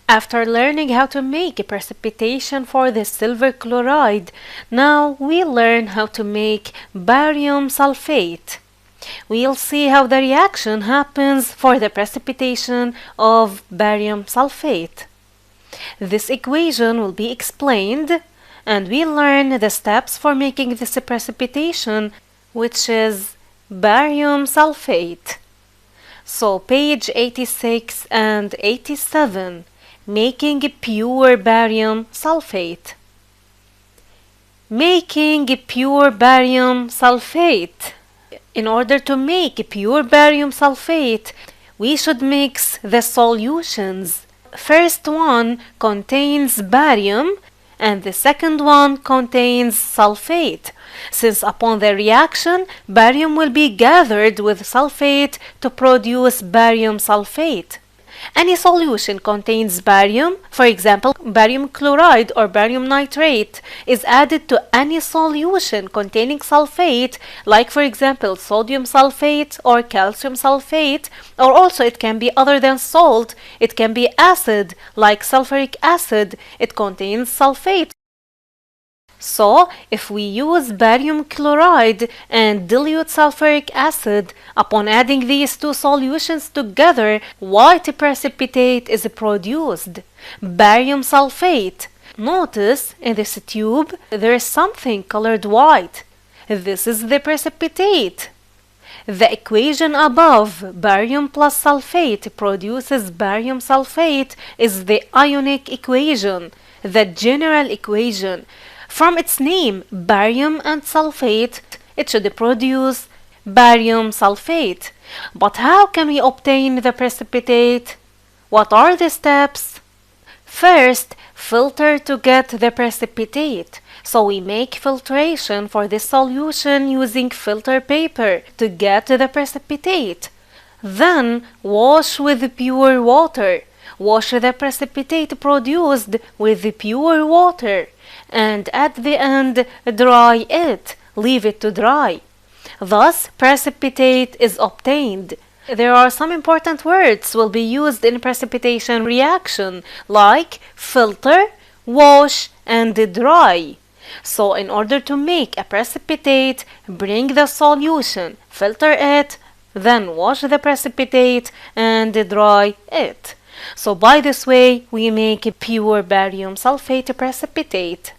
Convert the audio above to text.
After learning how to make a precipitation for the silver chloride, now we learn how to make barium sulfate. We'll see how the reaction happens for the precipitation of barium sulfate. This equation will be explained, and we'll learn the steps for making this precipitation, which is barium sulfate. So page 86 and 87, making pure barium sulfate. Making pure barium sulfate. In order to make pure barium sulfate, we should mix the solutions. First one contains barium and the second one contains sulfate, since upon the reaction, barium will be gathered with sulfate to produce barium sulfate. Any solution contains barium, for example, barium chloride or barium nitrate, is added to any solution containing sulfate, like for example sodium sulfate or calcium sulfate, or also it can be other than salt, it can be acid, like sulfuric acid, it contains sulfate. So, if we use barium chloride and dilute sulfuric acid, upon adding these two solutions together, white precipitate is produced, barium sulfate. Notice in this tube there is something colored white. This is the precipitate. The equation above, barium plus sulfate produces barium sulfate, is the ionic equation, the general equation. From its name, barium and sulfate, it should produce barium sulfate. But how can we obtain the precipitate? What are the steps? First, filter to get the precipitate. So we make filtration for this solution using filter paper to get the precipitate. Then wash with pure water. Wash the precipitate produced with pure water. And at the end, dry it. Leave it to dry. Thus, precipitate is obtained. There are some important words will be used in precipitation reaction, like filter, wash, and dry. So, in order to make a precipitate, bring the solution, filter it, then wash the precipitate, and dry it. So by this way, we make a pure barium sulfate precipitate.